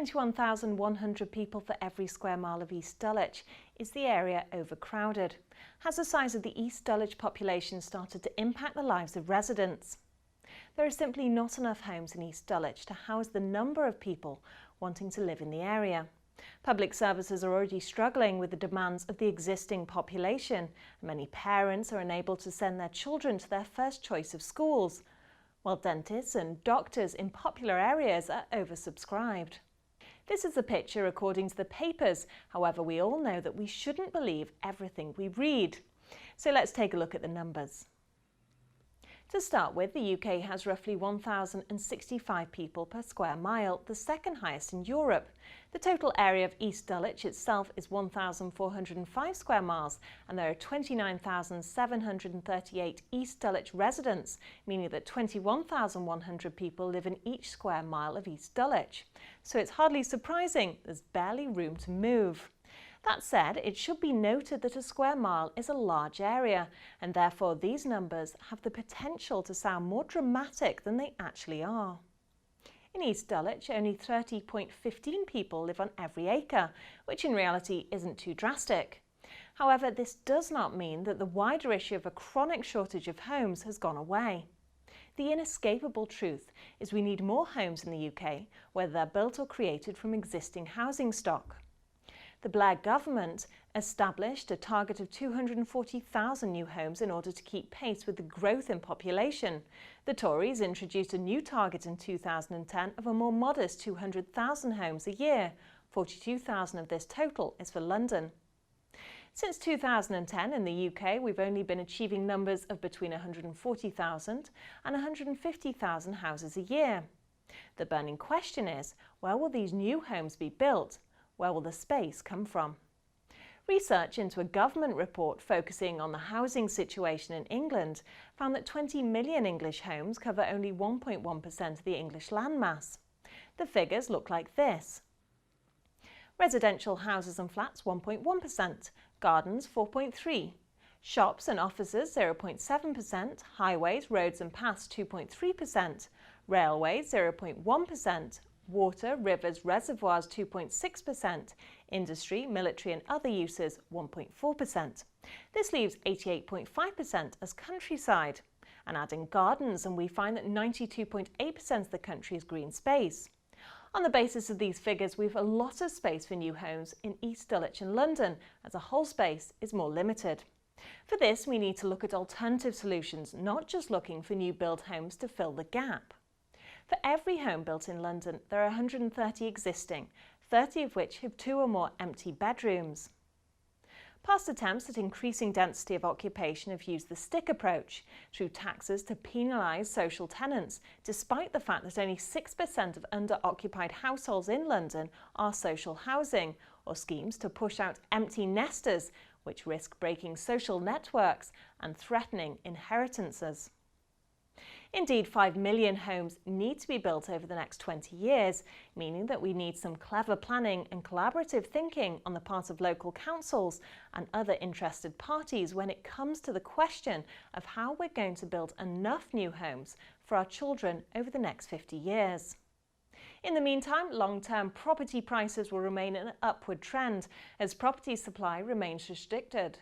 21,100 people for every square mile of East Dulwich. Is the area overcrowded? Has the size of the East Dulwich population started to impact the lives of residents? There are simply not enough homes in East Dulwich to house the number of people wanting to live in the area. Public services are already struggling with the demands of the existing population. Many parents are unable to send their children to their first choice of schools, while dentists and doctors in popular areas are oversubscribed. This is a picture according to the papers. However, we all know that we shouldn't believe everything we read. So let's take a look at the numbers. To start with, the UK has roughly 1,065 people per square mile, the second highest in Europe. The total area of East Dulwich itself is 1,405 square miles, and there are 29,738 East Dulwich residents, meaning that 21,100 people live in each square mile of East Dulwich. So it's hardly surprising there's barely room to move. That said, it should be noted that a square mile is a large area, and therefore these numbers have the potential to sound more dramatic than they actually are. In East Dulwich, only 30.15 people live on every acre, which in reality isn't too drastic. However, this does not mean that the wider issue of a chronic shortage of homes has gone away. The inescapable truth is we need more homes in the UK, whether they're built or created from existing housing stock. The Blair government established a target of 240,000 new homes in order to keep pace with the growth in population. The Tories introduced a new target in 2010 of a more modest 200,000 homes a year. 42,000 of this total is for London. Since 2010 in the UK, we've only been achieving numbers of between 140,000 and 150,000 houses a year. The burning question is, where will these new homes be built? Where will the space come from? Research into a government report focusing on the housing situation in England found that 20 million English homes cover only 1.1% of the English landmass. The figures look like this. Residential houses and flats 1.1%, gardens 4.3%, shops and offices 0.7%, highways, roads and paths 2.3%, railways 0.1%, water, rivers, reservoirs 2.6%, industry, military and other uses 1.4%. This leaves 88.5% as countryside. And adding gardens, and we find that 92.8% of the country is green space. On the basis of these figures, we have a lot of space for new homes in East Dulwich and London, as a whole space is more limited. For this, we need to look at alternative solutions, not just looking for new build homes to fill the gap. For every home built in London, there are 130 existing, 30 of which have 2 or more empty bedrooms. Past attempts at increasing density of occupation have used the stick approach, through taxes to penalise social tenants, despite the fact that only 6% of under-occupied households in London are social housing, or schemes to push out empty nesters, which risk breaking social networks and threatening inheritances. Indeed, 5 million homes need to be built over the next 20 years, meaning that we need some clever planning and collaborative thinking on the part of local councils and other interested parties when it comes to the question of how we're going to build enough new homes for our children over the next 50 years. In the meantime, long-term property prices will remain in an upward trend as property supply remains restricted.